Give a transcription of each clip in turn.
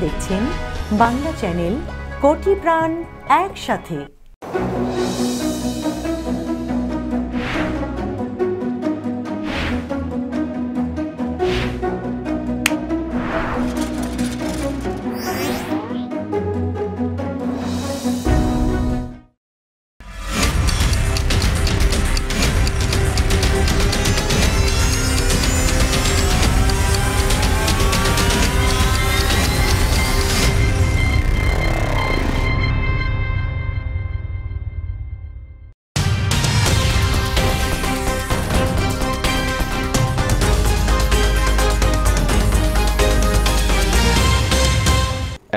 দেখছেন বাংলা চ্যানেল কোটি প্রাণ একসাথে।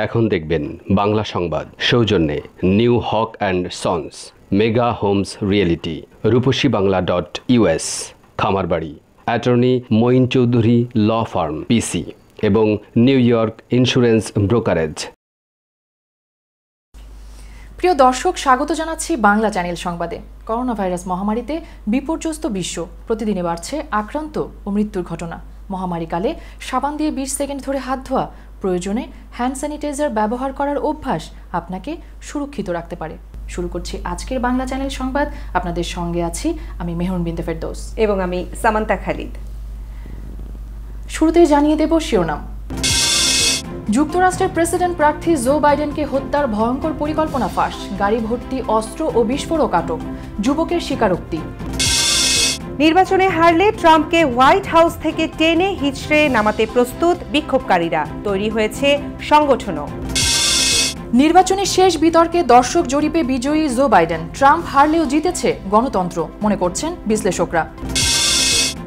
এখন দেখবেন বাংলা সংবাদ সৌজন্যে new Haque and sons, mega homes reality, Rupashi Bangla .us, Khamarbari, attorney Moin Chowdhury law firm PC এবং নিউ ইয়র্ক ইন্স্যুরেন্স ব্রোকারেজ। প্রিয় দর্শক, স্বাগত জানাচ্ছি বাংলা চ্যানেল সংবাদে। করোনা ভাইরাস মহামারীতে বিপর্যস্ত বিশ্ব, প্রতিদিনে বাড়ছে আক্রান্ত ও মৃত্যুর ঘটনা। মহামারীকালে সাবান দিয়ে 20 সেকেন্ড ধরে হাত ধোয়া, প্রয়োজনে হ্যান্ড স্যানিটাইজার ব্যবহার করার অভ্যাস আপনাকে সুরক্ষিত রাখতে পারে। শুরু করছি আজকের বাংলা চ্যানেল সংবাদ। আপনাদের সঙ্গে আছি আমি মেহরুন বিনতে ফেরদৌস এবং আমি সামান্তা খালিদ। শুরুতেই জানিয়ে দেব শিরোনাম। যুক্তরাষ্ট্রের প্রেসিডেন্ট প্রার্থী জো বাইডেনকে হত্যার ভয়ঙ্কর পরিকল্পনা ফাঁস, গাড়ি ভর্তি অস্ত্র ও বিস্ফোরক আটক, যুবকের স্বীকারোক্তি। নির্বাচনে হারলে ট্রাম্পকে হোয়াইট হাউস থেকে টেনে হিচড়ে নামাতে প্রস্তুত বিক্ষোভকারীরা, তৈরি হয়েছে সংগঠনও। নির্বাচনের শেষ বিতর্কে দর্শক জরিপে বিজয়ী জো বাইডেন, ট্রাম্প হারলেও জিতেছে গণতন্ত্র মনে করছেন বিশ্লেষকরা।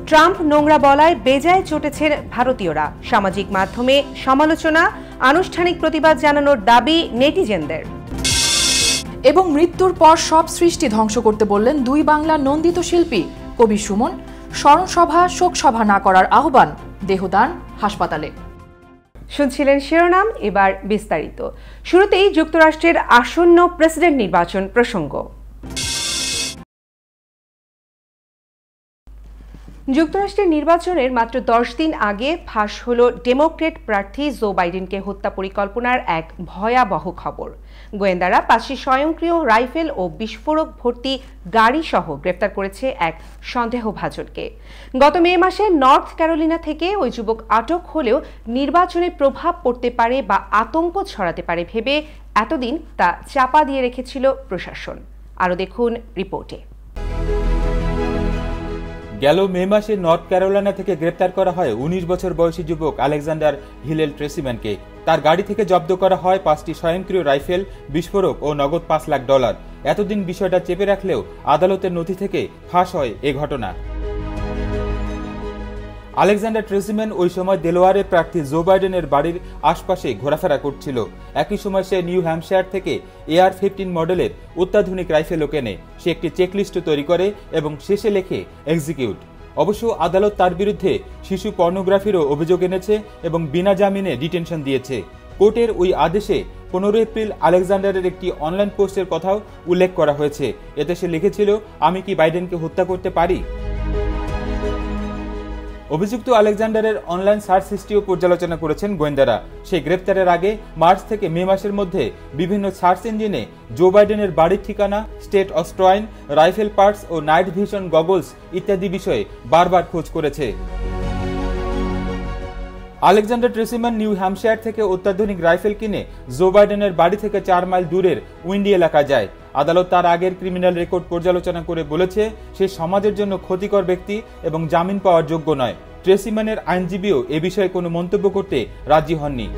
ট্রাম্প নোংরা বলায় বেজায় চটেছেন ভারতীয়রা, সামাজিক মাধ্যমে সমালোচনা, আনুষ্ঠানিক প্রতিবাদ জানানোর দাবি নেটিজেনদের। এবং মৃত্যুর পর সব সৃষ্টি ধ্বংস করতে বললেন দুই বাংলার নন্দিত শিল্পী কবি সুমন, স্মরণসভা শোকসভা না করার আহ্বান, দেহদান হাসপাতালে। শুনছিলেন শিরোনাম, এবার বিস্তারিত। শুরুতেই যুক্তরাষ্ট্রের আসন্ন প্রেসিডেন্ট নির্বাচন প্রসঙ্গ। যুক্তরাষ্ট্রের নির্বাচনের মাত্র 10 দিন আগে ফাঁস হল ডেমোক্রেট প্রার্থী জো বাইডেনকে হত্যা পরিকল্পনার এক ভয়াবহ খবর। গোয়েন্দারা 5টি স্বয়ংক্রিয় রাইফেল ও বিস্ফোরক ভর্তি গাড়ি সহ গ্রেফতার করেছে এক সন্দেহভাজনকে। গত মে মাসে নর্থ ক্যারোলিনা থেকে ওই যুবক আটক হলেও নির্বাচনে প্রভাব পড়তে পারে বা আতঙ্ক ছড়াতে পারে ভেবে এতদিন তা চাপা দিয়ে রেখেছিল প্রশাসন। আরও দেখুন রিপোর্টে। গেল মে মাসে নর্থ ক্যারোলাইনা থেকে গ্রেপ্তার করা হয় 19 বছর বয়সী যুবক আলেকজান্ডার হিলেল ট্রেসিম্যানকে। তার গাড়ি থেকে জব্দ করা হয় 5টি স্বয়ংক্রিয় রাইফেল, বিস্ফোরক ও নগদ $5 লাখ। এতদিন বিষয়টা চেপে রাখলেও আদালতের নথি থেকে ফাঁস হয় এ ঘটনা। আলেকজান্ডার ট্রেসিম্যান ওই সময় দেলোয়ারের প্রার্থী জো বাইডেনের বাড়ির আশপাশে ঘোরাফেরা করছিল। একই সময় সে নিউ হ্যাম্পশায়ার থেকে AR-15 মডেলের অত্যাধুনিক রাইফেলও কেনে। সে একটি চেকলিস্ট তৈরি করে এবং শেষে লেখে এক্সিকিউট। অবশ্য আদালত তার বিরুদ্ধে শিশু পর্নোগ্রাফিরও অভিযোগ এনেছে এবং বিনা জামিনে ডিটেনশন দিয়েছে। কোর্টের ওই আদেশে 15 এপ্রিল আলেকজান্ডারের একটি অনলাইন পোস্টের কথাও উল্লেখ করা হয়েছে। এতে সে লিখেছিল, আমি কি বাইডেনকে হত্যা করতে পারি? অভিযুক্ত আলেকজান্ডারের অনলাইন সার্চ হিস্ট্রিও পর্যালোচনা করেছেন গোয়েন্দারা। সেই গ্রেপ্তারের আগে মার্চ থেকে মে মাসের মধ্যে বিভিন্ন সার্চ ইঞ্জিনে জো বাইডেনের বাড়ির ঠিকানা, স্টেট অস্ট্রয়েন, রাইফেল পার্টস ও নাইট ভিশন গগলস ইত্যাদি বিষয়ে বারবার খোঁজ করেছে। আলেকজান্ডার ট্রেসিম্যান নিউ হ্যাম্পশায়ার থেকে অত্যাধুনিক রাইফেল কিনে জো বাইডেনের বাড়ি থেকে 4 মাইল দূরের উইন্ডি এলাকায় যায়। আদালত তার আগের ক্রিমিনাল রেকর্ড পর্যালোচনা করে বলেছে সে সমাজের জন্য ক্ষতিকর ব্যক্তি এবং জামিন পাওয়ার যোগ্য নয়। ট্রেসিম্যানের আইনজীবীও এ বিষয়ে কোনো মন্তব্য করতে রাজি হননি।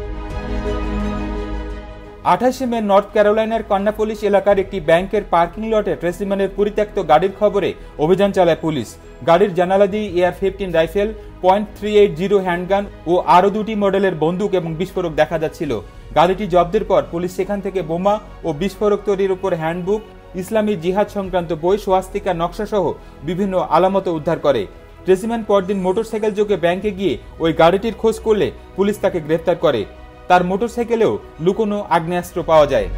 28 মে নর্থ ক্যারোলাইনার কন্নাপোলিস এলাকার একটি ব্যাংকের পার্কিং লটে ট্রেসিম্যানের পরিত্যক্ত গাড়ির খবরে অভিযান চালায় পুলিশ। গাড়ির জানালা দিয়ে AR-15 রাইফেল, .380 হ্যান্ডগান ও আরও 2টি মডেলের বন্দুক এবং বিস্ফোরক দেখা যাচ্ছিল। গাড়িটি জব্দের পর পুলিশ সেখান থেকে বোমা ও বিস্ফোরক তৈরির উপর হ্যান্ডবুক, ইসলামী জিহাদ সংক্রান্ত বই, সোয়াস্তিকা নকশা সহ বিভিন্ন আলামত উদ্ধার করে। ট্রেসিম্যান পরদিন মোটরসাইকেল যোগে ব্যাংকে গিয়ে ওই গাড়িটির খোঁজ করলে পুলিশ তাকে গ্রেফতার করে। তার মোটরসাইকেলেও লুকোনো আগ্নেয়াস্ত্র পাওয়া যায়।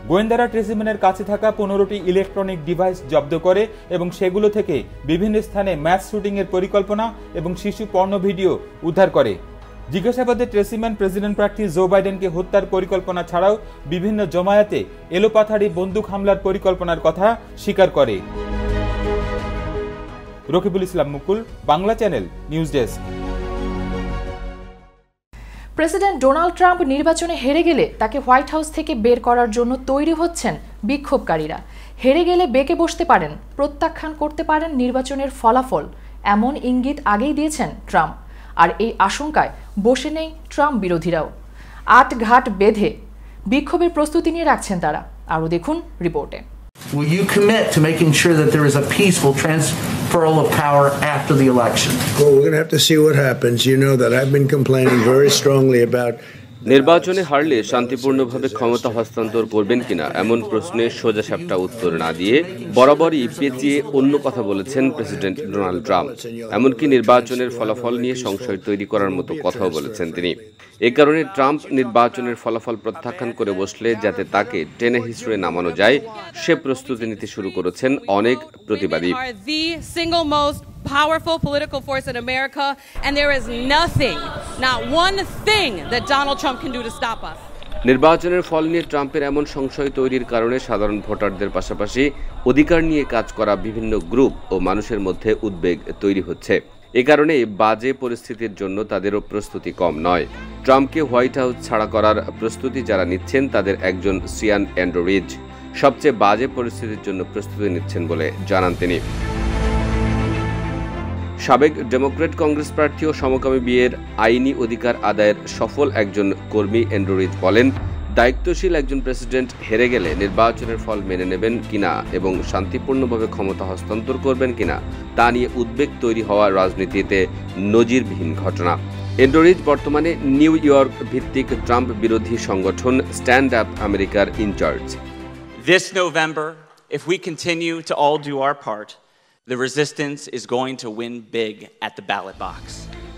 গোয়েন্দারা ট্রেসিম্যানের কাছে থাকা 15টি ইলেকট্রনিক ডিভাইস জব্দ করে এবং সেগুলো থেকে বিভিন্ন স্থানে ম্যাস শুটিংয়ের পরিকল্পনা এবং শিশু পর্ন ভিডিও উদ্ধার করে। জিজ্ঞাসাবাদে ট্রেসি ম্যান প্রেসিডেন্ট প্রার্থী জো বাইডেনকে হত্যার পরিকল্পনা ছাড়াও বিভিন্ন জমায়েতে এলোপাথারি বন্দুক হামলার পরিকল্পনার কথা স্বীকার করে। Rakibul Islam Mukul, Bangla channel, news desk. President Donald Trump নির্বাচনে হেরে গেলে তাকে হোয়াইট হাউস থেকে বের করার জন্য তৈরি হচ্ছেন বিক্ষোভকারীরা। হেরে গেলে বেঁকে বসতে পারেন, প্রত্যাখ্যান করতে পারেন নির্বাচনের ফলাফল, এমন ইঙ্গিত আগেই দিয়েছেন ট্রাম্প। আর এই আশঙ্কায় বসে নেই ট্রাম্প বিরোধীরাও। আটঘাট বেঁধে বিক্ষোভের প্রস্তুতি নিয়ে রাখছেন তারা। আরও দেখুন রিপোর্টে। Will you commit to making sure that there is a peaceful transferal of power after the election? Well, we're going to have to see what happens. You know that I've been complaining very strongly about নির্বাচনে হারলে শান্তিপূর্ণভাবে ক্ষমতা হস্তান্তর করবেন কিনা এমন প্রশ্নে সোজাসাপটা উত্তর না দিয়ে বরাবরই পেঁচিয়ে অন্য কথা বলেছেন প্রেসিডেন্ট ডোনাল্ড ট্রাম্প। এমনকি নির্বাচনের ফলাফল নিয়ে সংশয় তৈরি করার মতো কথাও বলেছেন তিনি। এ কারণে ট্রাম্প নির্বাচনের ফলাফল প্রত্যাখ্যান করে বসলে যাতে তাকে টেনে হিসড়ে নামানো যায় সে প্রস্তুতি নিতে শুরু করেছেন অনেক প্রতিবাদী। Powerful political force in America, and there is nothing, not one thing that Donald Trump can do to stop us. নির্বাচনের ফল নিয়ে ট্রাম্পের এমন সংশয় তৈরির কারণে সাধারণ ভোটারদের পাশাপাশি অধিকার নিয়ে কাজ করা বিভিন্ন গ্রুপ ও মানুষের মধ্যে উদ্বেগ তৈরি হচ্ছে। এ কারণে বাজে পরিস্থিতির জন্য তাদেরও প্রস্তুতি কম নয়। ট্রাম্পকে হোয়াইট হাউস ছাড়া করার প্রস্তুতি যারা নিচ্ছেন তাদের একজন সিয়ান অ্যান্ড্রু রিজ সবচেয়ে বাজে পরিস্থিতির জন্য প্রস্তুতি নিচ্ছেন বলে জানান তিনি। সাবেক ডেমোক্রেট কংগ্রেস প্রার্থী ও সমকামী বিয়ের আইনি অধিকার আদায়ের সফল একজন কর্মী অ্যান্ড্রু রিজ বলেন, দায়িত্বশীল একজন প্রেসিডেন্ট হেরে গেলে নির্বাচনের ফল মেনে নেবেন কিনা এবং শান্তিপূর্ণভাবে ক্ষমতা হস্তান্তর করবেন কিনা তা নিয়ে উদ্বেগ তৈরি হওয়া রাজনীতিতে নজিরবিহীন ঘটনা। অ্যান্ড্রু রিজ বর্তমানে নিউ ইয়র্ক ভিত্তিক ট্রাম্প বিরোধী সংগঠন স্ট্যান্ড আপ আমেরিকার in charge. This November, if we continue to all do our part, the resistance is going to win big at the ballot box.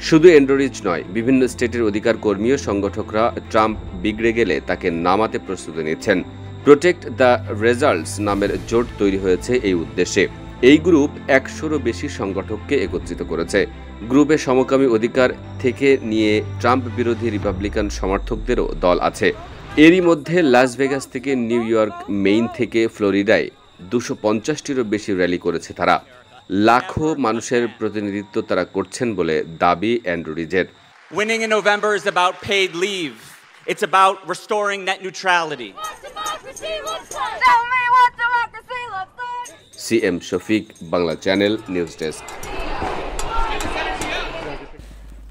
শুধু অ্যান্ড্রু রিজ নয়, বিভিন্ন স্টেটের অধিকার কর্মী ও সংগঠকরা ট্রাম্প বিগড়ে গেলে তাকে নামাতে প্রস্তুতি নিচ্ছেন। প্রোটেক্ট দ্য রেজাল্টস নামের জোট তৈরি হয়েছে এই উদ্দেশ্যে। এই গ্রুপ 100-রও বেশি সংগঠককে একত্রিত করেছে। গ্রুপে সমকামী অধিকার থেকে নিয়ে ট্রাম্প বিরোধী রিপাবলিকান সমর্থকদেরও দল আছে। এরই মধ্যে লাস ভেগাস থেকে নিউ ইয়র্ক, মেইন থেকে ফ্লোরিডায় 250-টিরও বেশি র্যালি করেছে তারা। লাখো মানুষের প্রতিনিধিত্ব তারা করছেন বলে দাবি Andrew রিজের। Winning in November is about paid leave. It's about restoring net neutrality. CM Shafiq, Bangla channel, news desk.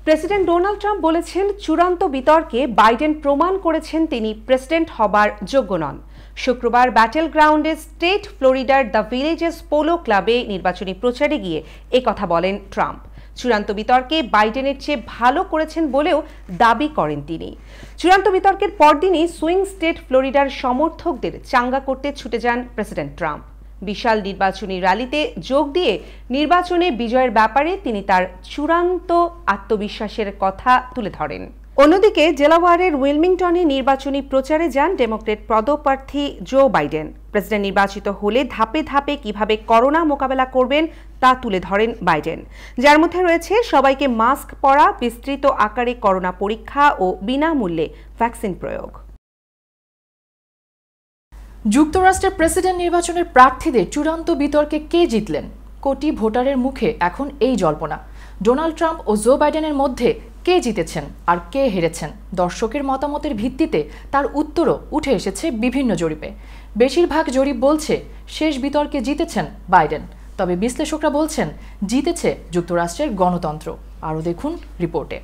President Donald Trump বলেছেন, চূড়ান্ত বিতর্কে বাইডেন প্রমাণ করেছেন তিনি প্রেসিডেন্ট হবার যোগ্য নন। শুক্রবার ব্যাটেল গ্রাউন্ডে স্টেট ফ্লোরিডার দ্য ভিলেজেস পোলো ক্লাবে নির্বাচনী প্রচারে গিয়ে একথা বলেন ট্রাম্প। চূড়ান্ত বিতর্কে বাইডেনের চেয়ে ভালো করেছেন বলেও দাবি করেন তিনি। চূড়ান্ত বিতর্কের পরদিনই সুইং স্টেট ফ্লোরিডার সমর্থকদের চাঙ্গা করতে ছুটে যান প্রেসিডেন্ট ট্রাম্প। বিশাল নির্বাচনী র্যালিতে যোগ দিয়ে নির্বাচনে বিজয়ের ব্যাপারে তিনি তার চূড়ান্ত আত্মবিশ্বাসের কথা তুলে ধরেন। অন্যদিকে ডেলাওয়ারের উইলমিংটনে নির্বাচনী প্রচারে যান ডেমোক্রেট পদপ্রার্থী জো বাইডেন। প্রেসিডেন্ট নির্বাচিত হলে ধাপে ধাপে কিভাবে করোনা মোকাবেলা করবেন তা তুলে ধরেন বাইডেন, যার মধ্যে রয়েছে সবাইকে মাস্ক পরা, বিস্তৃত আকারে করোনা পরীক্ষা ও বিনামূল্যে ভ্যাকসিন প্রয়োগ। যুক্তরাষ্ট্রের প্রেসিডেন্ট নির্বাচনের প্রার্থীদের চূড়ান্ত বিতর্কে কে জিতলেন? কোটি ভোটারের মুখে এখন এই জল্পনা। ডোনাল্ড ট্রাম্প ও জো বাইডেনের মধ্যে কে জিতেছেন আর কে হেরেছেন? দর্শকের মতামতের ভিত্তিতে তার উত্তরও উঠে এসেছে বিভিন্ন জরিপে। বেশিরভাগ জরিপ বলছে শেষ বিতর্কে জিতেছেন বাইডেন, তবে বিশ্লেষকরা বলছেন জিতেছে যুক্তরাষ্ট্রের গণতন্ত্র। আরও দেখুন রিপোর্টে।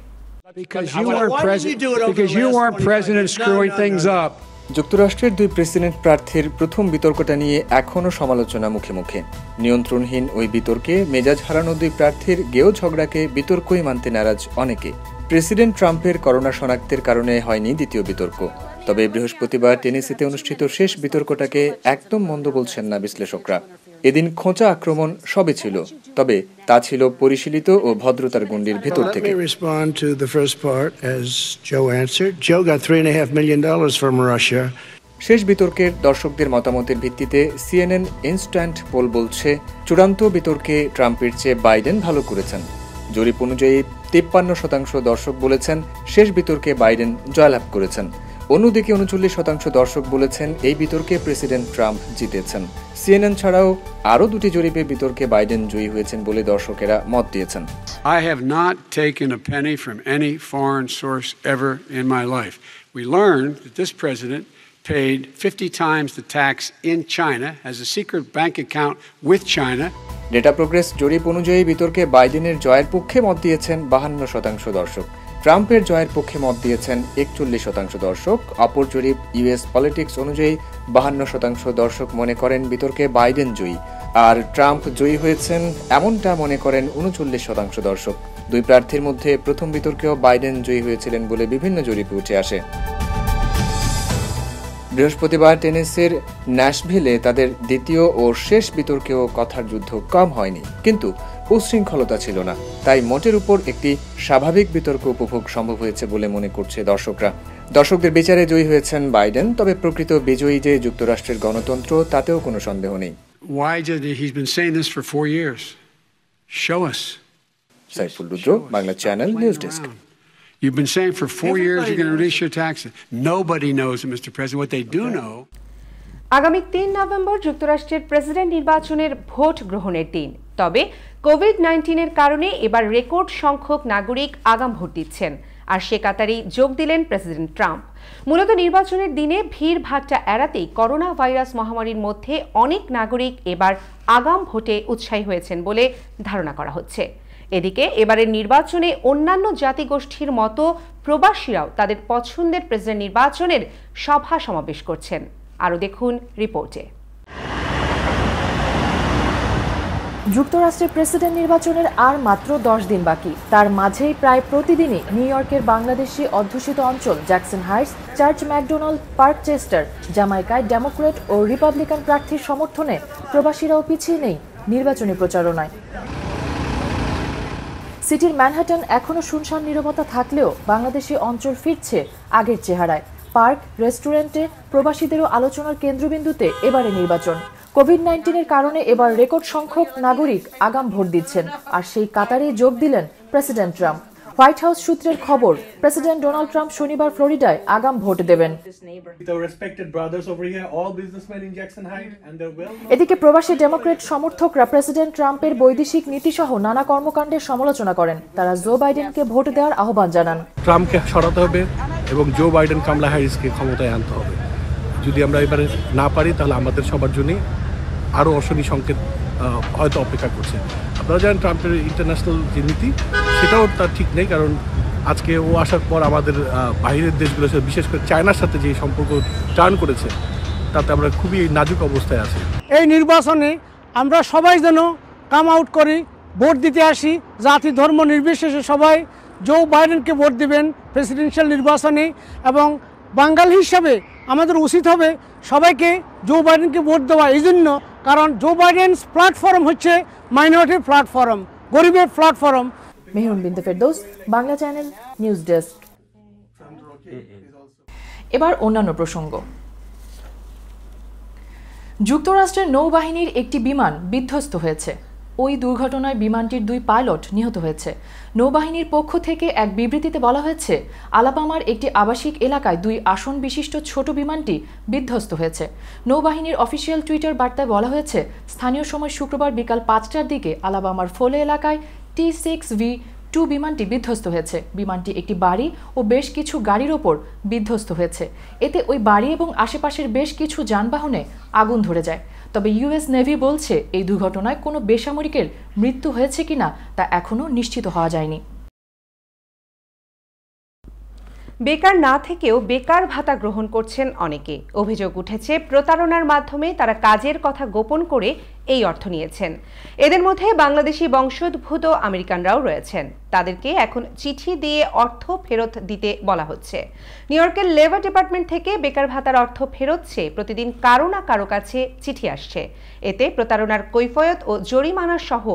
যুক্তরাষ্ট্রের দুই প্রেসিডেন্ট প্রার্থীর প্রথম বিতর্কটা নিয়ে এখনও সমালোচনা মুখে মুখে। নিয়ন্ত্রণহীন ওই বিতর্কে মেজাজ হারানো দুই প্রার্থীর গেও ঝগড়াকে বিতর্কই মানতে নারাজ অনেকে। প্রেসিডেন্ট ট্রাম্পের করোনা শনাক্তের কারণে হয়নি দ্বিতীয় বিতর্ক, তবে বৃহস্পতিবার টেনেসিতে অনুষ্ঠিত শেষ বিতর্কটাকে একদম মন্দ বলছেন না বিশ্লেষকরা। এদিন খোঁচা আক্রমণ সবে ছিল, তবে তা ছিল পরিশীলিত ও ভদ্রতার গণ্ডির ভেতর থেকে। শেষ বিতর্কের দর্শকদের মতামতের ভিত্তিতে সিএনএন ইনস্ট্যান্ট পোল বলছে, চূড়ান্ত বিতর্কে ট্রাম্পের চেয়ে বাইডেন ভালো করেছেন। জরিপ অনুযায়ী 53% দর্শক বলেছেন শেষ বিতর্কে বাইডেন জয়লাভ করেছেন। অন্যদিকে 39% দর্শক বলেছেন এই বিতর্কে প্রেসিডেন্ট ট্রাম্প জিতেছেন। সিএনএন ছাড়াও আরও দুটি জরিপে বিতর্কে বাইডেন জয়ী হয়েছেন বলে দর্শকেরা মত দিয়েছেন। I have not taken a penny from any foreign source ever in my life. We learned that this president paid 50 times the tax in China, has a secret bank account with China. Data progress জরিপ অনুযায়ী বিতর্কে বাইডেনের জয়ের পক্ষে মত দিয়েছেন 52% দর্শক। ট্রাম্পের জয়ের পক্ষে মত দিয়েছেন 41% দর্শক। অপর জরিপ ইউএস পলিটিক্স অনুযায়ী 52% দর্শক মনে করেন বিতর্কে বাইডেন জয়ী, আর ট্রাম্প জয়ী হয়েছেন এমনটা মনে করেন 39% দর্শক। দুই প্রার্থীর মধ্যে প্রথম বিতর্কেও বাইডেন জয়ী হয়েছিলেন বলে বিভিন্ন জরিপে উঠে আসে। বৃহস্পতিবার টেনেসির ন্যাশভিলে তাদের দ্বিতীয় ও শেষ বিতর্কেও কথার যুদ্ধ কম হয়নি, কিন্তু উচ্ছৃঙ্খলতা ছিল না। তাই মোটের উপর একটি স্বাভাবিক বিতর্ক উপভোগ সম্ভব হয়েছে বলে মনে করছে দর্শকরা। দর্শকদের বিচারে জয়ী হয়েছেন বাইডেন, তবে প্রকৃত বিজয়ী যে যুক্তরাষ্ট্রের গণতন্ত্র তাতেও কোনো সন্দেহ নেই। Saiful Rudra, Bangla channel, news desk. You've been saying for 4 years you're going to reduce your taxes. Nobody knows it, Mr. President. What they do know. আগামী 3 নভেম্বর যুক্তরাষ্ট্রের প্রেসিডেন্ট নির্বাচনের ভোট গ্রহণের দিন। তবে কোভিড-19 কারণে এবার রেকর্ড সংখ্যক নাগরিক আগাম ভোট দিচ্ছেন, আর সে কাতারেই যোগ দিলেন প্রেসিডেন্ট ট্রাম্প। মূলত নির্বাচনের দিনে ভিড় ভাট্টা এড়াতেই করোনা ভাইরাস মহামারীর মধ্যে অনেক নাগরিক এবার আগাম ভোটে উৎসাহী হয়েছেন বলে ধারণা করা হচ্ছে। এদিকে এবারের নির্বাচনে অন্যান্য জাতিগোষ্ঠীর মতো প্রবাসীরাও তাদের পছন্দের প্রেসিডেন্ট নির্বাচনের সভা সমাবেশ করছেন। আরও দেখুন রিপোর্টে। যুক্তরাষ্ট্রের প্রেসিডেন্ট নির্বাচনের আর মাত্র 10 দিন বাকি। তার মাঝেই প্রায় প্রতিদিনই নিউ ইয়র্কের বাংলাদেশি অধ্যুষিত অঞ্চল Jackson Heights, Church McDonald, Parkchester, জামাইকায় ডেমোক্র্যাট ও রিপাবলিকান প্রার্থীর সমর্থনে প্রবাসীরাও পিছিয়ে নেই নির্বাচনী প্রচারণায়। সিটির ম্যানহাটন এখনও শুনশান নীরবতা থাকলেও বাংলাদেশি অঞ্চল ফিরছে আগের চেহারায়। পার্ক, রেস্টুরেন্টে প্রবাসীদেরও আলোচনার কেন্দ্রবিন্দুতে এবারে নির্বাচন। কোভিড-19 কারণে এবার রেকর্ড সংখ্যক নাগরিক আগাম ভোট দিচ্ছেন, আর সেই কাতারেই যোগ দিলেন প্রেসিডেন্ট ট্রাম্প। হোয়াইট হাউস সূত্রের খবর, প্রেসিডেন্ট ডোনাল্ড ট্রাম্প শনিবার ফ্লোরিডায় আগাম ভোট দেবেন। এদিকে প্রবাসী ডেমোক্রেট সমর্থকরা প্রেসিডেন্ট ট্রাম্পের বৈদেশিক নীতিসহ নানা কর্মকাণ্ডের সমালোচনা করেন। তারা জো বাইডেনকে ভোট দেওয়ার আহ্বান জানান। ট্রাম্পকে সরাতে হবে এবং জো বাইডেন, কামলা হ্যারিসকে ক্ষমতায় আনতে হবে। যদি আমরা এবারে না পারি তাহলে আমাদের সবার জন্যই আরও অশনি সংকেত হয়তো অপেক্ষা করছে। আপনারা জানেন ট্রাম্পের ইন্টারন্যাশনাল যে নীতি সেটাও তার ঠিক নেই, কারণ আজকে ও আসার পর আমাদের বাইরের দেশগুলোর সাথে, বিশেষ করে চায়নার সাথে যে সম্পর্ক টার্ন করেছে, তাতে আমরা খুবই নাজুক অবস্থায় আছি। এই নির্বাচনে আমরা সবাই যেন কাম আউট করি, ভোট দিতে আসি, জাতি ধর্ম নির্বিশেষে সবাই জো বাইডেনকে ভোট দিবেন প্রেসিডেন্সিয়াল নির্বাচনে। এবং বাঙালি হিসাবে আমাদের উচিত হবে সবাইকে জো বাইডেনকে ভোট দেওয়া, এই জন্য কারণ জো বাইডেন প্ল্যাটফর্ম হচ্ছে মাইনরিটির প্ল্যাটফর্ম, গরিবের প্ল্যাটফর্ম। মেহরুন বিনতে Ferdous, Bangla channel, news desk. এবার অন্যান্য প্রসঙ্গ। যুক্তরাষ্ট্রের নৌবাহিনীর একটি বিমান বিধ্বস্ত হয়েছে। ওই দুর্ঘটনায় বিমানটির 2 পাইলট নিহত হয়েছে। নৌবাহিনীর পক্ষ থেকে এক বিবৃতিতে বলা হয়েছে, আলাবামার একটি আবাসিক এলাকায় 2 আসন বিশিষ্ট ছোট বিমানটি বিধ্বস্ত হয়েছে। নৌবাহিনীর অফিসিয়াল টুইটার বার্তায় বলা হয়েছে, স্থানীয় সময় শুক্রবার বিকাল 5টার দিকে আলাবামার ফোলে এলাকায় T-6V2 বিমানটি বিধ্বস্ত হয়েছে। বিমানটি একটি বাড়ি ও বেশ কিছু গাড়ির ওপর বিধ্বস্ত হয়েছে। এতে ওই বাড়ি এবং আশেপাশের বেশ কিছু যানবাহনে আগুন ধরে যায়। তবে ইউএস নেভি বলছে, এই দুর্ঘটনায় কোনো বেসামরিকের মৃত্যু হয়েছে কিনা তা এখনও নিশ্চিত হওয়া যায়নি। বেকার না থেকেও বেকার ভাতা গ্রহণ করছেন অনেকে। অভিযোগ উঠেছে প্রতারণার মাধ্যমে তারা কাজের কথা গোপন করে এই অর্থ নিয়েছেন। এদের মধ্যে বাংলাদেশি বংশোদ্ভূত আমেরিকানরাও রয়েছেন। তাদেরকে এখন চিঠি দিয়ে অর্থ ফেরত দিতে বলা হচ্ছে। নিউ ইয়র্কের লেবার ডিপার্টমেন্ট থেকে বেকার ভাতার অর্থ ফেরত চেয়ে প্রতিদিন কারো না কারো কাছে চিঠি আসছে। এতে প্রতারণার কৈফিয়ত ও জরিমানা সহ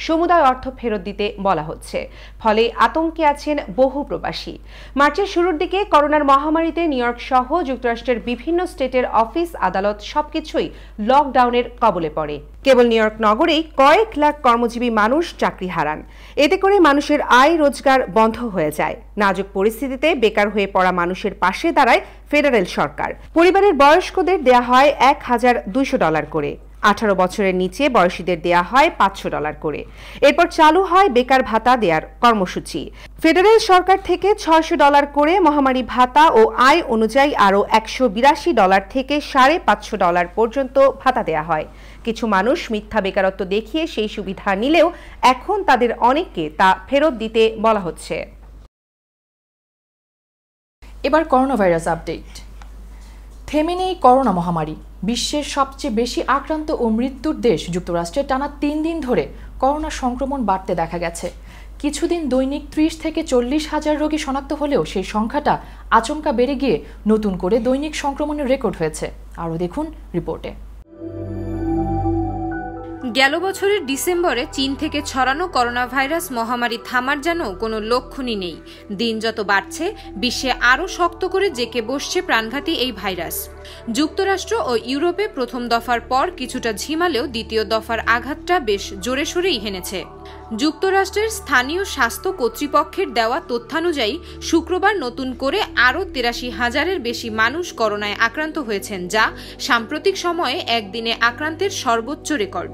সমুদায় অর্থ ফেরত দিতে বলা হচ্ছে। ফলে আতঙ্কে আছেন বহু প্রবাসী। মার্চের শুরুর দিকে করোনার মহামারীতে নিউ ইয়র্ক সহ যুক্তরাষ্ট্রের বিভিন্ন স্টেটের অফিস আদালত সবকিছুই লকডাউনের কবলে পড়ে। কেবল নিউ ইয়র্ক নগরেই কয়েক লাখ কর্মজীবী মানুষ চাকরি হারান। এতে করে মানুষের আয় রোজগার বন্ধ হয়ে যায়। নাজুক পরিস্থিতিতে বেকার হয়ে পড়া মানুষের পাশে দাঁড়ায় ফেডারেল সরকার। পরিবারের বয়স্কদের দেয়া হয় $1,200 করে, 18 বছরের নিচে বয়সীদের দেয়া হয় $500 করে। এরপর চালু হয় বেকার ভাতা দেওয়ার কর্মসূচি। ফেডারেল সরকার থেকে $600 করে, মহামারী ভাতা ও আয় অনুযায়ী আরও $182 থেকে $550 পর্যন্ত ভাতা দেয়া হয়। কিছু মানুষ মিথ্যা বেকারত্ব দেখিয়ে সেই সুবিধা নিলেও এখন তাদের অনেককে তা ফেরত দিতে বলা হচ্ছে। এবার করোনা ভাইরাস আপডেট। থেমে নেই করোনা মহামারী। বিশ্বের সবচেয়ে বেশি আক্রান্ত ও মৃত্যুর দেশ যুক্তরাষ্ট্রে টানা 3 দিন ধরে করোনা সংক্রমণ বাড়তে দেখা গেছে। কিছুদিন দৈনিক 30 থেকে 40 হাজার রোগী শনাক্ত হলেও সেই সংখ্যাটা আচমকা বেড়ে গিয়ে নতুন করে দৈনিক সংক্রমণের রেকর্ড হয়েছে। আরও দেখুন রিপোর্টে। গেল বছরের ডিসেম্বরে চীন থেকে ছড়ানো করোনা ভাইরাস মহামারী থামার যেন কোনো লক্ষণই নেই। দিন যত বাড়ছে বিশ্বে আরও শক্ত করে জেঁকে বসছে প্রাণঘাতী এই ভাইরাস। যুক্তরাষ্ট্র ও ইউরোপে প্রথম দফার পর কিছুটা ঝিমালেও দ্বিতীয় দফার আঘাতটা বেশ জোরে সোরেই হেনেছে। যুক্তরাষ্ট্রের স্থানীয় স্বাস্থ্য কর্তৃপক্ষের দেওয়া তথ্যানুযায়ী শুক্রবার নতুন করে আরও 83,000-এর বেশি মানুষ করোনায় আক্রান্ত হয়েছেন, যা সাম্প্রতিক সময়ে একদিনে আক্রান্তের সর্বোচ্চ রেকর্ড।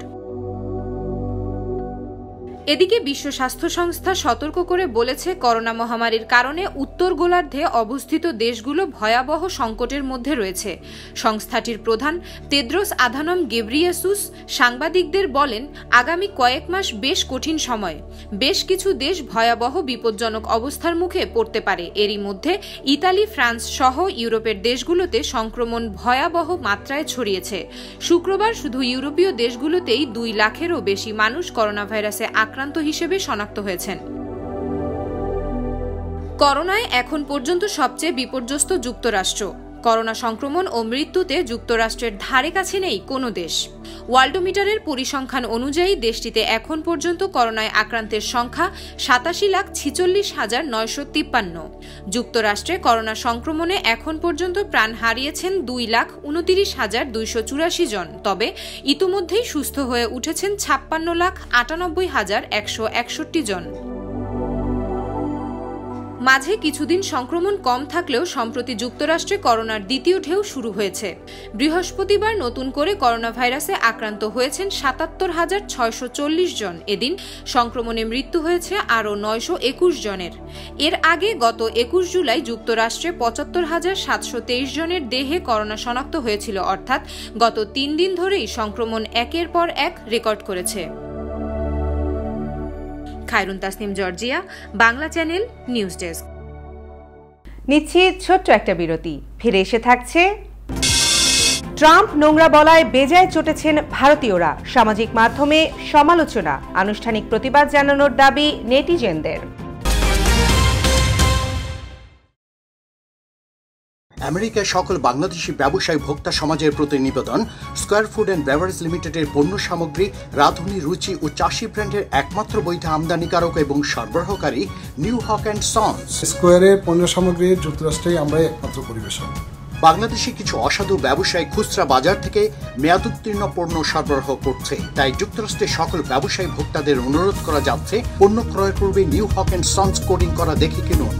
এদিকে বিশ্ব স্বাস্থ্য সংস্থা সতর্ক করে বলেছে, করোনা মহামারীর কারণে উত্তর গোলার্ধে অবস্থিত দেশগুলো ভয়াবহ সংকটের মধ্যে রয়েছে। সংস্থাটির প্রধান তেদ্রোস আধানম গেব্রিয়েসুস সাংবাদিকদের বলেন, আগামী কয়েক মাস বেশ কঠিন সময়। বেশ কিছু দেশ ভয়াবহ বিপজ্জনক অবস্থার মুখে পড়তে পারে। এরই মধ্যে ইতালি, ফ্রান্স সহ ইউরোপের দেশগুলোতে সংক্রমণ ভয়াবহ মাত্রায় ছড়িয়েছে। শুক্রবার শুধু ইউরোপীয় দেশগুলোতেই 2 লাখেরও বেশি মানুষ করোনা ভাইরাসে আক্রান্ত হিসেবে শনাক্ত হয়েছেন। করোনায় এখন পর্যন্ত সবচেয়ে বিপর্যস্ত যুক্তরাষ্ট্র। করোনা সংক্রমণ ও মৃত্যুতে যুক্তরাষ্ট্রের ধারে কাছে নেই কোনো দেশ। ওয়ার্ল্ডোমিটারের পরিসংখ্যান অনুযায়ী দেশটিতে এখন পর্যন্ত করোনায় আক্রান্তের সংখ্যা 87,46,953। যুক্তরাষ্ট্রে করোনা সংক্রমণে এখন পর্যন্ত প্রাণ হারিয়েছেন 2,29,284 জন। তবে ইতিমধ্যেই সুস্থ হয়ে উঠেছেন 56,98,161 জন। মাঝে কিছুদিন সংক্রমণ কম থাকলেও সম্প্রতি যুক্তরাষ্ট্রে করোনার দ্বিতীয় ঢেউ শুরু হয়েছে। বৃহস্পতিবার নতুন করে করোনা ভাইরাসে আক্রান্ত হয়েছেন 77,640 জন। এদিন সংক্রমণে মৃত্যু হয়েছে আরও 921 জনের। এর আগে গত 21 জুলাই যুক্তরাষ্ট্রে 75,723 জনের দেহে করোনা শনাক্ত হয়েছিল, অর্থাৎ গত 3 দিন ধরেই সংক্রমণ একের পর এক রেকর্ড করেছে। Khairun Tasnim, Georgia, Bangla channel, news desk. নিচ্ছি ছোট্ট একটা বিরতি, ফিরে এসে থাকছে। ট্রাম্প নোংরা বলায় বেজায় চটেছেন ভারতীয়রা। সামাজিক মাধ্যমে সমালোচনা, আনুষ্ঠানিক প্রতিবাদ জানানোর দাবি নেটিজেনদের। আমেরিকার সকল বাংলাদেশি ব্যবসায়ী ভোক্তা সমাজের প্রতি নিবেদন, স্কয়ার ফুড অ্যান্ড বেভারেজ লিমিটেডের পণ্য সামগ্রী রাঁধুনি, রুচি ও চাষি ব্র্যান্ডের একমাত্র বৈধ আমদানিকারক এবং সরবরাহকারী নিউ হক অ্যান্ড সন্স। স্কয়ারের পণ্য সামগ্রী যুক্তরাষ্ট্রে আমরা একমাত্র পরিবেশক। বাংলাদেশি কিছু অসাধু ব্যবসায়ী খুচরা বাজার থেকে মেয়াদোত্তীর্ণ পণ্য সরবরাহ করছে, তাই যুক্তরাষ্ট্রের সকল ব্যবসায়ী ভোক্তাদের অনুরোধ করা যাচ্ছে, পণ্য ক্রয়ের পূর্বে New Haque and Sons coding করা দেখে কিনুন।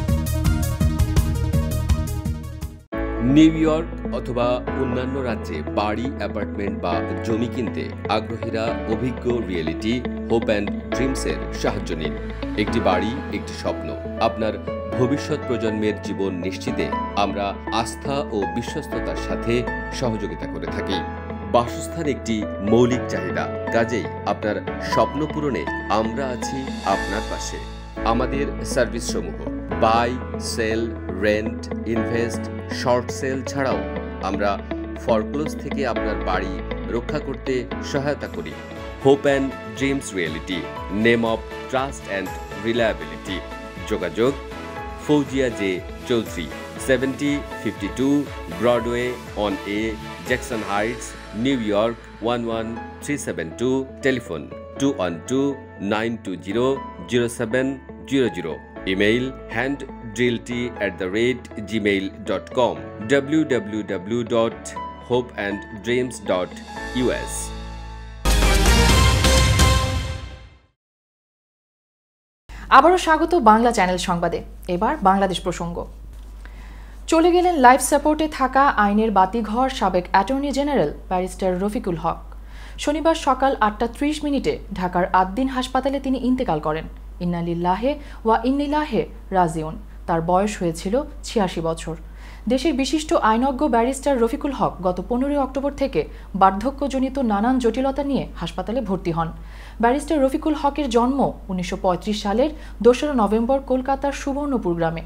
নিউ ইয়র্ক অথবা অন্যান্য রাজ্যে বাড়ি, অ্যাপার্টমেন্ট বা জমি কিনতে আগ্রহীরা অভিজ্ঞ রিয়েলিটি হোপ অ্যান্ড ড্রিমসের সাহায্য নিন। একটি বাড়ি, একটি স্বপ্ন। আপনার ভবিষ্যৎ প্রজন্মের জীবন নিশ্চিতে আমরা আস্থা ও বিশ্বস্ততার সাথে সহযোগিতা করে থাকি। বাসস্থান একটি মৌলিক চাহিদা, কাজেই আপনার স্বপ্ন পূরণে আমরা আছি আপনার পাশে। আমাদের সার্ভিস সমূহ buy, sell, rent, invest, short sell ছাড়াও আমরা ফরক্লোজ থেকে আপনার বাড়ি রক্ষা করতে সহায়তা করি। Hope and dreams reality, name of trust and reliability. যোগাযোগ Fouzia J Chowdhury 7052 Broadway on A, Jackson Heights, New York 11372. Telephone 212-920-0700. Email handdrilltea@gmail.com. www.hopeanddreams.us. আবারও স্বাগত বাংলা চ্যানেল সংবাদে। এবার বাংলাদেশ প্রসঙ্গ। চলে গেলেন লাইফ সাপোর্টে থাকা আইনের বাতিঘর সাবেক অ্যাটর্নি জেনারেল ব্যারিস্টার রফিকুল হক। শনিবার সকাল 8:30 ঢাকার আদ্দিন হাসপাতালে তিনি ইন্তেকাল করেন। ইন্না লিল্লাহি ওয়া ইন্না ইলাইহি রাজিউন। তার বয়স হয়েছিল 86 বছর। দেশের বিশিষ্ট আইনজ্ঞ ব্যারিস্টার রফিকুল হক গত 15 অক্টোবর থেকে বার্ধক্যজনিত নানান জটিলতা নিয়ে হাসপাতালে ভর্তি হন। ব্যারিস্টার রফিকুল হকের জন্ম 1935 সালের 2 নভেম্বর কলকাতার সুবর্ণপুর গ্রামে।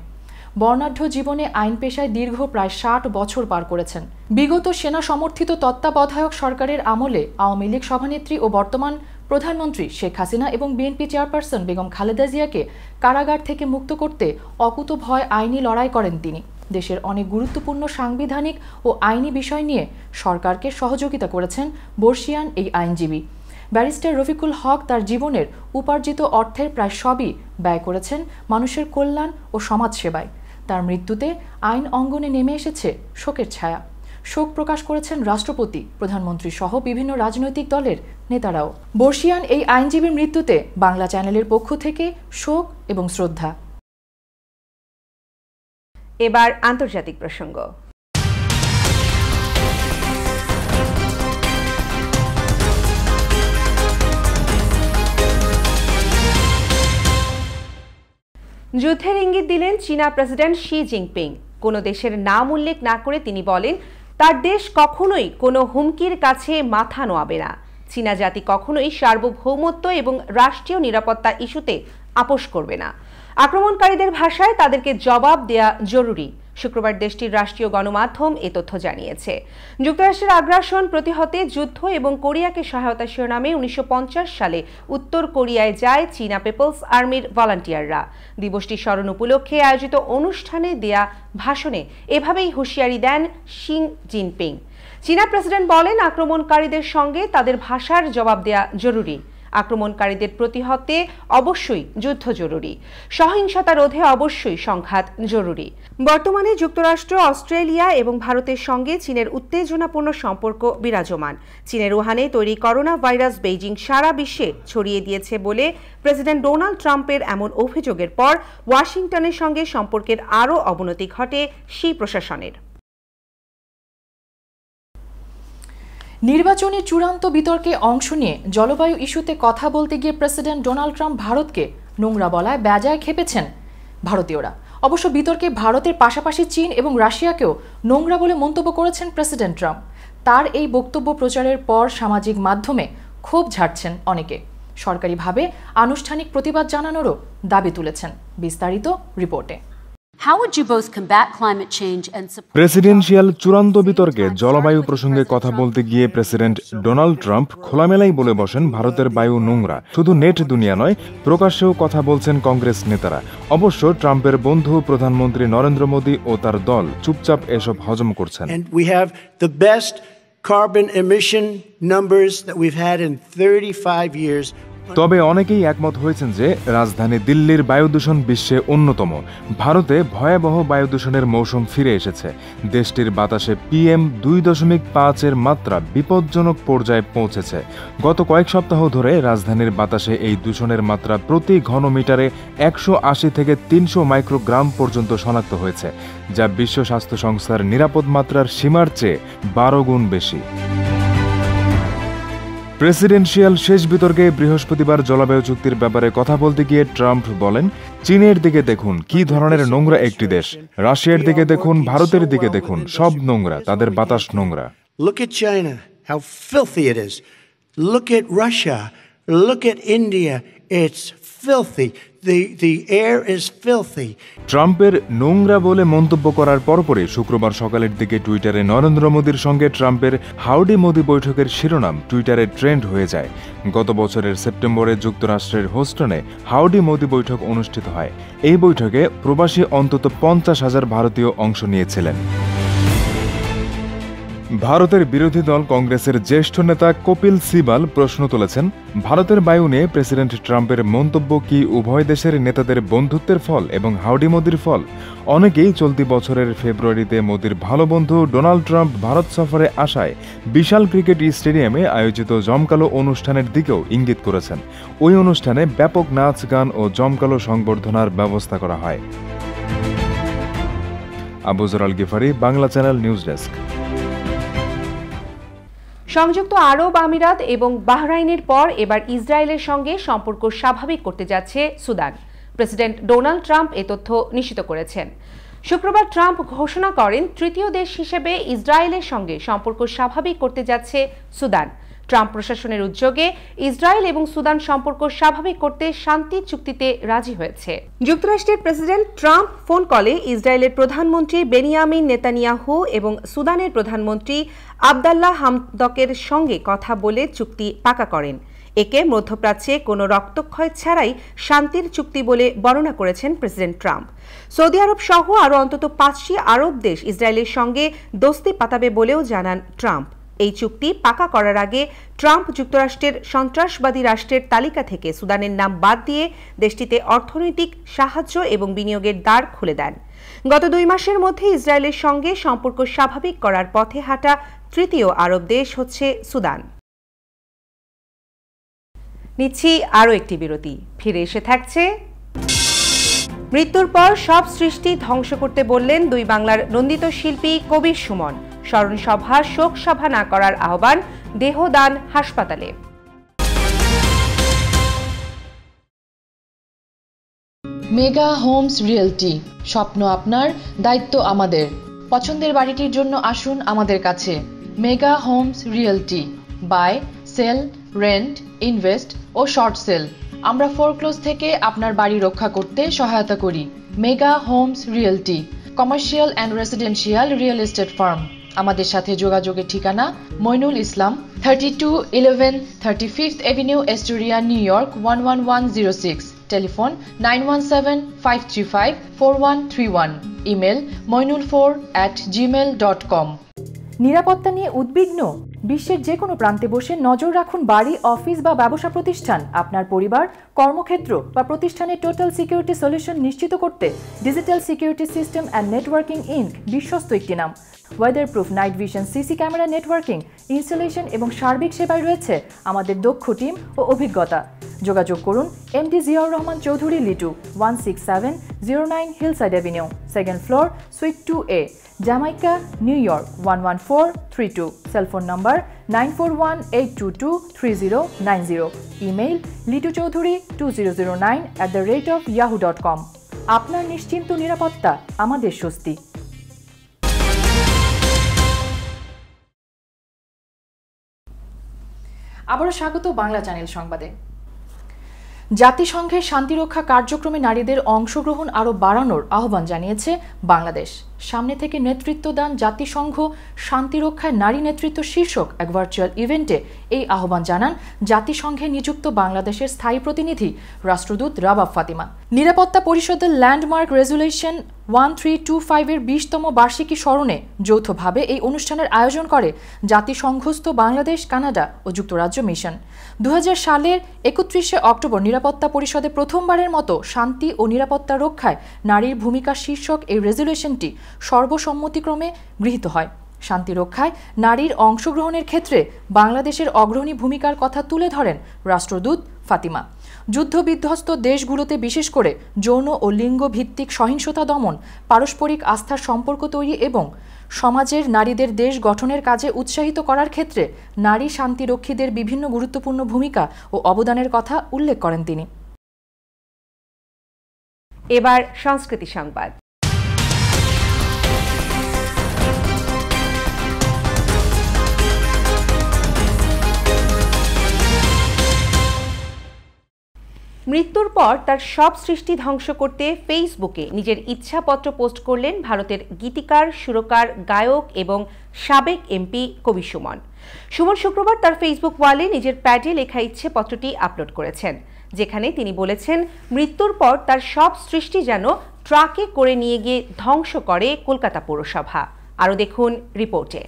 বর্ণাঢ্য জীবনে আইন পেশায় দীর্ঘ প্রায় 60 বছর পার করেছেন। বিগত সেনা সমর্থিত তত্ত্বাবধায়ক সরকারের আমলে আওয়ামী লীগ সভানেত্রী ও বর্তমান প্রধানমন্ত্রী শেখ হাসিনা এবং বিএনপি চেয়ারপারসন বেগম খালেদা জিয়াকে কারাগার থেকে মুক্ত করতে অকুতোভয় আইনি লড়াই করেন তিনি। দেশের অনেক গুরুত্বপূর্ণ সাংবিধানিক ও আইনি বিষয় নিয়ে সরকারকে সহযোগিতা করেছেন বর্ষিয়ান এই আইনজীবী। ব্যারিস্টার রফিকুল হক তার জীবনের উপার্জিত অর্থের প্রায় সবই ব্যয় করেছেন মানুষের কল্যাণ ও সমাজ সেবায়। তার মৃত্যুতে আইন অঙ্গনে নেমে এসেছে শোকের ছায়া। শোক প্রকাশ করেছেন রাষ্ট্রপতি, প্রধানমন্ত্রী সহ বিভিন্ন রাজনৈতিক দলের নেতারাও। বর্ষিয়ান এই আইনজীবীর মৃত্যুতে বাংলা চ্যানেলের পক্ষ থেকে শোক এবং শ্রদ্ধা। এবার আন্তর্জাতিক প্রসঙ্গ। যুদ্ধের ইঙ্গিত দিলেন চীনা প্রেসিডেন্ট শি জিনপিং। কোনো দেশের নাম উল্লেখ না করে তিনি বলেন, তার দেশ কখনোই কোনো হুমকির কাছে মাথা নোয়াবে না। চীনা জাতি কখনোই সার্বভৌমত্ব এবং রাষ্ট্রীয় নিরাপত্তা ইস্যুতে আপোষ করবে না। আক্রমণকারীদের ভাষায় তাদেরকে জবাব দেয়া জরুরি। শুক্রবার দেশটির রাষ্ট্রীয় গণমাধ্যম এ তথ্য জানিয়েছে। যুক্তরাষ্ট্রের আগ্রাসন প্রতিহতে যুদ্ধ এবং কোরিয়াকে সহায়তা শিরোনামে 1950 সালে উত্তর কোরিয়ায় যায় চীনা পিপলস আর্মির ভলান্টিয়াররা। দিবসটি স্মরণ উপলক্ষে আয়োজিত অনুষ্ঠানে দেয়া ভাষণে এভাবেই হুঁশিয়ারি দেন শি জিনপিং। চীনা প্রেসিডেন্ট বলেন, আক্রমণকারীদের সঙ্গে তাদের ভাষার জবাব দেয়া জরুরি। আক্রমণকারীদের প্রতিহতে অবশ্যই যুদ্ধ জরুরি। সহিংসতা রোধে অবশ্যই সংঘাত জরুরি। বর্তমানে যুক্তরাষ্ট্র, অস্ট্রেলিয়া এবং ভারতের সঙ্গে চীনের উত্তেজনাপূর্ণ সম্পর্ক বিরাজমান। চীনের উহানে তৈরি করোনা ভাইরাস বেইজিং সারা বিশ্বে ছড়িয়ে দিয়েছে বলে প্রেসিডেন্ট ডোনাল্ড ট্রাম্পের এমন অভিযোগের পর ওয়াশিংটনের সঙ্গে সম্পর্কের আরও অবনতি ঘটে শি প্রশাসনের। নির্বাচনী চূড়ান্ত বিতর্কে অংশ নিয়ে জলবায়ু ইস্যুতে কথা বলতে গিয়ে প্রেসিডেন্ট ডোনাল্ড ট্রাম্প ভারতকে নোংরা বলায় বেজায় ক্ষেপেছেন ভারতীয়রা। অবশ্য বিতর্কে ভারতের পাশাপাশি চীন এবং রাশিয়াকেও নোংরা বলে মন্তব্য করেছেন প্রেসিডেন্ট ট্রাম্প। তার এই বক্তব্য প্রচারের পর সামাজিক মাধ্যমে ক্ষোভ ঝাড়ছেন অনেকে। সরকারিভাবে আনুষ্ঠানিক প্রতিবাদ জানানোরও দাবি তুলেছেন। বিস্তারিত রিপোর্টে। প্রেসিডেন্সিয়াল চূড়ান্ত বিতর্কে জলবায়ু প্রসঙ্গে কথা বলতে গিয়ে প্রেসিডেন্ট ডোনাল্ড ট্রাম্প খোলামেলাই বলে বসেন ভারতের বায়ু নোংরা। শুধু নেট দুনিয়া নয়, প্রকাশ্যেও কথা বলছেন কংগ্রেস নেতারা। অবশ্য ট্রাম্পের বন্ধু প্রধানমন্ত্রী নরেন্দ্র মোদী ও তার দল চুপচাপ এসব হজম করছেন। Carbon emission numbers that we've had in 35 years. তবে অনেকেই একমত হয়েছেন যে রাজধানী দিল্লির বায়ু দূষণ বিশ্বে অন্যতম। ভারতে ভয়াবহ বায়ু দূষণের মৌসুম ফিরে এসেছে। দেশটির বাতাসে PM 2.5-এর মাত্রা বিপজ্জনক পর্যায়ে পৌঁছেছে। গত কয়েক সপ্তাহ ধরে রাজধানীর বাতাসে এই দূষণের মাত্রা প্রতি ঘনমিটারে 180 থেকে 300 মাইক্রোগ্রাম পর্যন্ত শনাক্ত হয়েছে, যা বিশ্ব স্বাস্থ্য সংস্থার নিরাপদ মাত্রার সীমার চেয়ে 12 গুণ বেশি। প্রেসিডেন্সিয়াল শেষ বিতর্কে বৃহস্পতিবার জলবায়ু চুক্তির ব্যাপারে কথা বলতে গিয়ে ট্রাম্প বলেন, চীনের দিকে দেখুন কি ধরনের নোংরা একটি দেশ, রাশিয়ার দিকে দেখুন, ভারতের দিকে দেখুন, সব নোংরা, তাদের বাতাস নোংরা। Look at China, how filthy it is. Look at Russia, look at India, it's filthy. the air is filthy. ট্রাম্পের নোংরা বলে মন্তব্য করার পরপরই শুক্রবার সকালের দিকে টুইটারে নরেন্দ্র মোদীর সঙ্গে ট্রাম্পের হাউডি মোদি বৈঠকের শিরোনাম টুইটারে ট্রেন্ড হয়ে যায়। গত বছরের সেপ্টেম্বরে যুক্তরাষ্ট্রের হোস্টনে হাউডি মোদি বৈঠক অনুষ্ঠিত হয়। এই বৈঠকে প্রবাসী অন্তত 50,000 ভারতীয় অংশ নিয়েছিলেন। ভারতের বিরোধী দল কংগ্রেসের জ্যেষ্ঠ নেতা কপিল সিবাল প্রশ্ন তুলেছেন, ভারতের বায়ু নিয়ে প্রেসিডেন্ট ট্রাম্পের মন্তব্য কি উভয় দেশের নেতাদের বন্ধুত্বের ফল এবং হাউডি মোদির ফল? অনেকেই চলতি বছরের ফেব্রুয়ারিতে মোদির ভালো বন্ধু ডোনাল্ড ট্রাম্প ভারত সফরে আসায় বিশাল ক্রিকেট স্টেডিয়ামে আয়োজিত জমকালো অনুষ্ঠানের দিকেও ইঙ্গিত করেছেন। ওই অনুষ্ঠানে ব্যাপক নাচ গান ও জমকালো সংবর্ধনার ব্যবস্থা করা হয়। Abuzar Al Gifari, Bangla channel news desk. সংযুক্ত আরব আমিরাত এবং বাহরাইনের পর এবার ইসরায়েলের সঙ্গে সম্পর্ক স্বাভাবিক করতে যাচ্ছে সুদান। প্রেসিডেন্ট ডোনাল্ড ট্রাম্প এ তথ্য নিশ্চিত করেছেন। শুক্রবার ট্রাম্প ঘোষণা করেন, তৃতীয় দেশ হিসেবে ইসরায়েলের সঙ্গে সম্পর্ক স্বাভাবিক করতে যাচ্ছে সুদান। ট্রাম্প প্রশাসনের উদ্যোগে ইসরায়েল এবং সুদান সম্পর্ক স্বাভাবিক করতে শান্তি চুক্তিতে রাজি হয়েছে। যুক্তরাষ্ট্রের প্রেসিডেন্ট ট্রাম্প ফোন কলে ইসরায়েলের প্রধানমন্ত্রী বেনিয়ামিন নেতানিয়াহু এবং সুদানের প্রধানমন্ত্রী আবদাল্লাহ হামদকের সঙ্গে কথা বলে চুক্তি পাকা করেন। একে মধ্যপ্রাচ্যে কোনো রক্তক্ষয় ছাড়াই শান্তির চুক্তি বলে বর্ণনা করেছেন প্রেসিডেন্ট ট্রাম্প। সৌদি আরব সহ আরও অন্তত 5টি আরব দেশ ইসরায়েলের সঙ্গে দোস্তি পাতাবে বলেও জানান ট্রাম্প। এই চুক্তি পাকা করার আগে ট্রাম্প যুক্তরাষ্ট্রের সন্ত্রাসবাদী রাষ্ট্রের তালিকা থেকে সুদানের নাম বাদ দিয়ে দেশটিতে অর্থনৈতিক সাহায্য এবং বিনিয়োগের দ্বার খুলে দেন। গত 2 মাসের মধ্যে ইসরায়েলের সঙ্গে সম্পর্ক স্বাভাবিক করার পথে হাঁটা তৃতীয় আরব দেশ হচ্ছে সুদান। নিচ্ছি আরও একটি বিরতি, ফিরে এসে থাকছে। মৃত্যুর পর সব সৃষ্টি ধ্বংস করতে বললেন 2 বাংলার নন্দিত শিল্পী কবির সুমন। স্মরণ সভা, শোক সভা না করার আহ্বান, দেহদান হাসপাতালে। মেগা হোমস রিয়েলটি, স্বপ্ন আপনার, দায়িত্ব আমাদের। পছন্দের বাড়িটির জন্য আসুন আমাদের কাছে। Mega Homes Realty, buy, sell, rent, invest ও শর্ট সেল। আমরা ফোরক্লোজ থেকে আপনার বাড়ি রক্ষা করতে সহায়তা করি। Mega Homes Realty, commercial and residential real estate firm. আমাদের সাথে যোগাযোগের ঠিকানা Moinul Islam, 3211 35th Avenue, Astoria, New York 11106। Telephone 9175354131। Email moinul4@gmail.com। নিরাপত্তা নিয়ে উদ্বিগ্ন? বিশ্বের যে কোনো প্রান্তে বসে নজর রাখুন বাড়ি, অফিস বা ব্যবসা প্রতিষ্ঠান। আপনার পরিবার, কর্মক্ষেত্র বা প্রতিষ্ঠানের টোটাল সিকিউরিটি সলিউশন নিশ্চিত করতে digital security system and networking inc বিশ্বস্ত একটি নাম। Weatherproof night vision, CC camera, networking, installation এবং সার্বিক সেবায় রয়েছে আমাদের দক্ষ টিম ও অভিজ্ঞতা। যোগাযোগ করুন MD Ziaur Rahman Chowdhury Litu, 16709 Hillside avenue, 2nd floor, suite 2A, Jamaica, New York 11432। Cellphone number 9418223090। Email lituchaudhuri2009@yahoo.com। আপনার নিশ্চিন্ত নিরাপত্তা আমাদের স্বস্তি। আবারও স্বাগত বাংলা চ্যানেল সংবাদে। জাতিসংঘের শান্তিরক্ষা কার্যক্রমে নারীদের অংশগ্রহণ আরও বাড়ানোর আহ্বান জানিয়েছে বাংলাদেশ। সামনে থেকে নেতৃত্বদান, জাতিসংঘ শান্তিরক্ষায় নারী নেতৃত্ব শীর্ষক এক ভার্চুয়াল ইভেন্টে এই আহ্বান জানান জাতিসংঘে নিযুক্ত বাংলাদেশের স্থায়ী প্রতিনিধি রাষ্ট্রদূত রাবাব ফাতিমা। নিরাপত্তা পরিষদের ল্যান্ডমার্ক রেজুলেশন 1325-এর 20তম বার্ষিকী স্মরণে যৌথভাবে এই অনুষ্ঠানের আয়োজন করে জাতিসংঘস্থ বাংলাদেশ, কানাডা ও যুক্তরাজ্য মিশন। 2000 সালের 31শে অক্টোবর নিরাপত্তা পরিষদে প্রথমবারের মতো শান্তি ও নিরাপত্তা রক্ষায় নারীর ভূমিকা শীর্ষক এই রেজুলেশনটি সর্বসম্মতিক্রমে গৃহীত হয়। শান্তি রক্ষায় নারীর অংশগ্রহণের ক্ষেত্রে বাংলাদেশের অগ্রণী ভূমিকার কথা তুলে ধরেন রাষ্ট্রদূত ফাতিমা। যুদ্ধবিধ্বস্ত দেশগুলোতে বিশেষ করে যৌন ও লিঙ্গ ভিত্তিক সহিংসতা দমন, পারস্পরিক আস্থার সম্পর্ক তৈরি এবং সমাজের নারীদের দেশ গঠনের কাজে উৎসাহিত করার ক্ষেত্রে নারী শান্তিরক্ষীদের বিভিন্ন গুরুত্বপূর্ণ ভূমিকা ও অবদানের কথা উল্লেখ করেন তিনি। এবার সংস্কৃতি সংবাদ। মৃত্যুর পর তার সব সৃষ্টি ধ্বংস করতে ফেসবুকে নিজের ইচ্ছাপত্র পোস্ট করলেন ভারতের গীতিকার, সুরকার, গায়ক এবং সাবেক এমপি কবি সুমন। সুমন শুক্রবার তার ফেসবুক ওয়ালে নিজের প্যাডে লেখা ইচ্ছেপত্রটি আপলোড করেছেন, যেখানে তিনি বলেছেন মৃত্যুর পর তার সব সৃষ্টি যেন ট্রাকে করে নিয়ে গিয়ে ধ্বংস করে কলকাতা পৌরসভা। আরও দেখুন রিপোর্টে।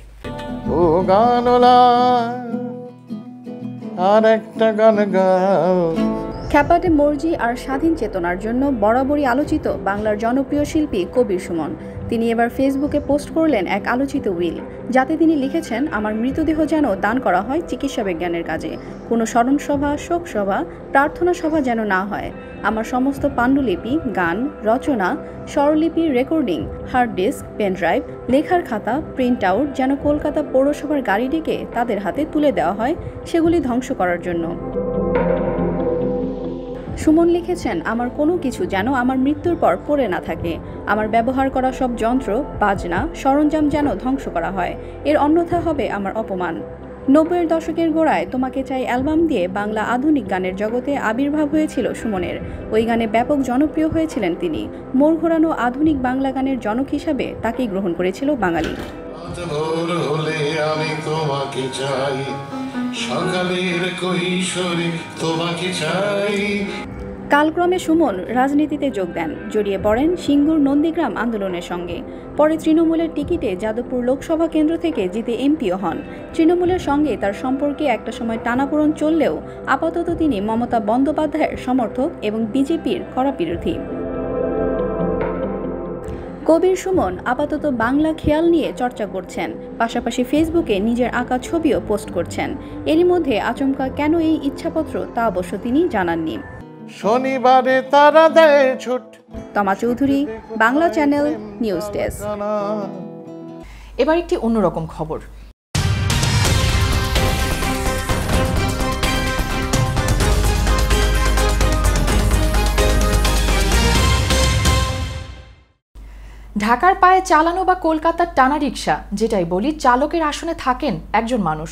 ও গানলা আর একটা গান গাও। খ্যাপাটে মর্জি আর স্বাধীন চেতনার জন্য বরাবরই আলোচিত বাংলার জনপ্রিয় শিল্পী কবির সুমন তিনি এবার ফেসবুকে পোস্ট করলেন এক আলোচিত উইল, যাতে তিনি লিখেছেন, আমার মৃতদেহ যেন দান করা হয় চিকিৎসা বিজ্ঞানের কাজে, কোনো স্মরণ সভা, শোক সভা, প্রার্থনা সভা যেন না হয়। আমার সমস্ত পাণ্ডুলিপি, গান, রচনা, স্বরলিপি, রেকর্ডিং, হার্ড ডিস্ক, পেনড্রাইভ, লেখার খাতা, প্রিন্ট আউট যেন কলকাতা পৌরসভার গাড়ি ডেকে তাদের হাতে তুলে দেওয়া হয়, সেগুলি ধ্বংস করার জন্য। সুমন লিখেছেন, আমার কোনো কিছু যেন আমার মৃত্যুর পর পড়ে না থাকে। আমার ব্যবহার করা সব যন্ত্র, বাজনা, সরঞ্জাম যেন ধ্বংস করা হয়, এর অন্যথা হবে আমার অপমান। 90-এর দশকের গোড়ায় তোমাকে চাই অ্যালবাম দিয়ে বাংলা আধুনিক গানের জগতে আবির্ভাব হয়েছিল সুমনের। ওই গানে ব্যাপক জনপ্রিয় হয়েছিলেন তিনি। মোড় ঘোরানো আধুনিক বাংলা গানের জনক হিসাবে তাকেই গ্রহণ করেছিল বাঙালি। কালক্রমে সুমন রাজনীতিতে যোগ দেন, জড়িয়ে পড়েন সিঙ্গুর নন্দীগ্রাম আন্দোলনের সঙ্গে। পরে তৃণমূলের টিকিটে যাদবপুর লোকসভা কেন্দ্র থেকে জিতে এমপিও হন। তৃণমূলের সঙ্গে তার সম্পর্কে একটা সময় টানাপোড়েন চললেও আপাতত তিনি মমতা বন্দ্যোপাধ্যায়ের সমর্থক এবং বিজেপির কড়া বিরোধী। কবির সুমন আপাতত বাংলা খেয়াল নিয়ে চর্চা করছেন, পাশাপাশি ফেসবুকে নিজের আঁকা ছবিও পোস্ট করছেন। এরই মধ্যে আচমকা কেন এই ইচ্ছাপত্র তা অবশ্য তিনি জানাননি। শনিবারে তারা দেয় ছুট। তমা Chowdhury, Bangla channel, news desk. এবার একটি অন্যরকম খবর। ঢাকার পায়ে চালানো বা কলকাতার টানা রিক্সা, যেটাই বলি, চালকের আসনে থাকেন একজন মানুষ।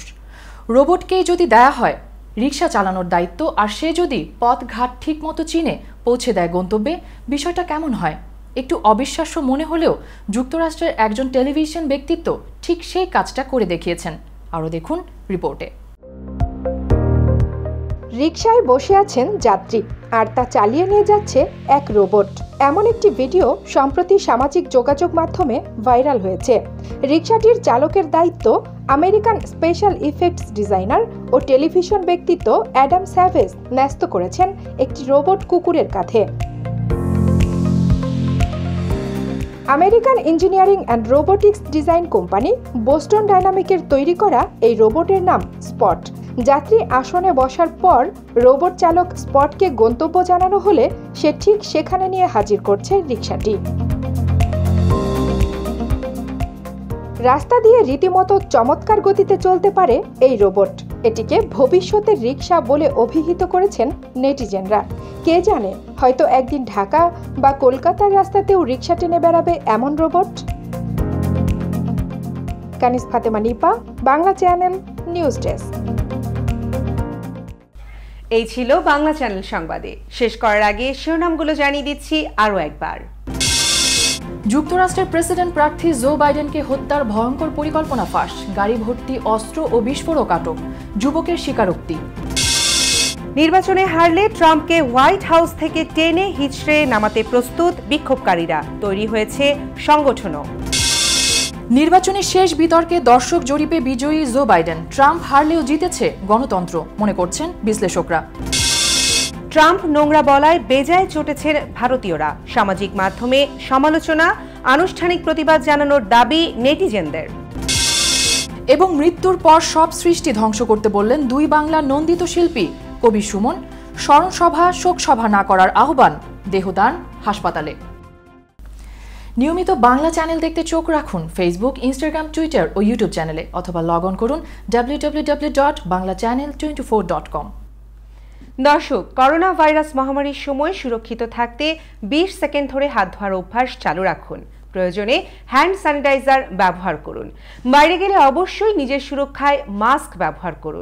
রোবটকেই যদি দেয়া হয় রিক্সা চালানোর দায়িত্ব, আর সে যদি পথ ঘাট ঠিক মতো চিনে পৌঁছে দেয় গন্তব্যে, বিষয়টা কেমন হয়? একটু অবিশ্বাস্য মনে হলেও যুক্তরাষ্ট্রের একজন টেলিভিশন ব্যক্তিত্ব ঠিক সেই কাজটা করে দেখিয়েছেন। আরও দেখুন রিপোর্টে। রিকশায় বসে আছেন যাত্রী, আর তা চালিয়ে নিয়ে যাচ্ছে এক রোবট। এমন একটি ভিডিও সম্প্রতি সামাজিক যোগাযোগ মাধ্যমে ভাইরাল হয়েছে। রিকশাটির চালকের দায়িত্ব আমেরিকান স্পেশাল ইফেক্টস ডিজাইনার ও টেলিভিশন ব্যক্তিত্ব অ্যাডাম স্যাভেজ ন্যস্ত করেছেন একটি রোবট কুকুরের কাঁধে। American engineering and robotics design company Boston ডাইনামিকের তৈরি করা এই রোবটের নাম স্পট। যাত্রী আসনে বসার পর রোবট চালক স্পটকে গন্তব্য জানানো হলে সে ঠিক সেখানে নিয়ে হাজির করছে রিকশাটি। রাস্তা দিয়ে রীতিমতো চমৎকার গতিতে চলতে পারে এই রোবট। এটিকে ভবিষ্যতের রিকশা বলে অভিহিত করেছেন নেটিজেনরা। কে জানে, হয়তো একদিন ঢাকা বা কলকাতার রাস্তাতেও রিকশা টেনে বেড়াবে এমন robot. Kanis Fatema Nipa, Bangla channel, news desk. এই ছিল বাংলা চ্যানেল সংবাদে। শেষ করার আগে শিরোনামগুলো জানিয়ে দিচ্ছি আরও একবার। যুক্তরাষ্ট্রের প্রেসিডেন্ট প্রার্থী জো বাইডেনকে হত্যার ভয়ঙ্কর পরিকল্পনা ফাঁস, গাড়ি ভর্তি অস্ত্র ও বিস্ফোরক আটক, যুবকের স্বীকারোক্তি। নির্বাচনে হারলে ট্রাম্পকে হোয়াইট হাউস থেকে টেনে হিচড়ে নামাতে প্রস্তুত বিক্ষোভকারীরা, তৈরি হয়েছে সংগঠনও। নির্বাচনের শেষ বিতর্কে দর্শক জরিপে বিজয়ী জো বাইডেন, ট্রাম্প হারলেও জিতেছে গণতন্ত্র, মনে করছেন বিশ্লেষকরা। ট্রাম্প নোংরা বলায় বেজায় চটেছে ভারতীয়রা, সামাজিক মাধ্যমে সমালোচনা, আনুষ্ঠানিক প্রতিবাদ জানানোর দাবি নেটিজেনদের। এবং মৃত্যুর পর সব সৃষ্টি ধ্বংস করতে বললেন দুই বাংলার নন্দিত শিল্পী কবি সুমন, স্মরণসভা, শোকসভা না করার আহ্বান, দেহদান হাসপাতালে। নিয়মিত বাংলা চ্যানেল দেখতে চোখ রাখুন ফেসবুক, ইনস্টাগ্রাম, টুইটার ও ইউটিউব চ্যানেলে, অথবা লগ অন করুন www.banglachannel24.com। দর্শক, করোনা ভাইরাস মহামারীর সময় সুরক্ষিত থাকতে 20 সেকেন্ড ধরে হাত ধোয়ার অভ্যাস চালু রাখুন। প্রয়োজনে হ্যান্ড স্যানিটাইজার ব্যবহার করুন। বাইরে গেলে অবশ্যই নিজের সুরক্ষায় মাস্ক ব্যবহার করুন।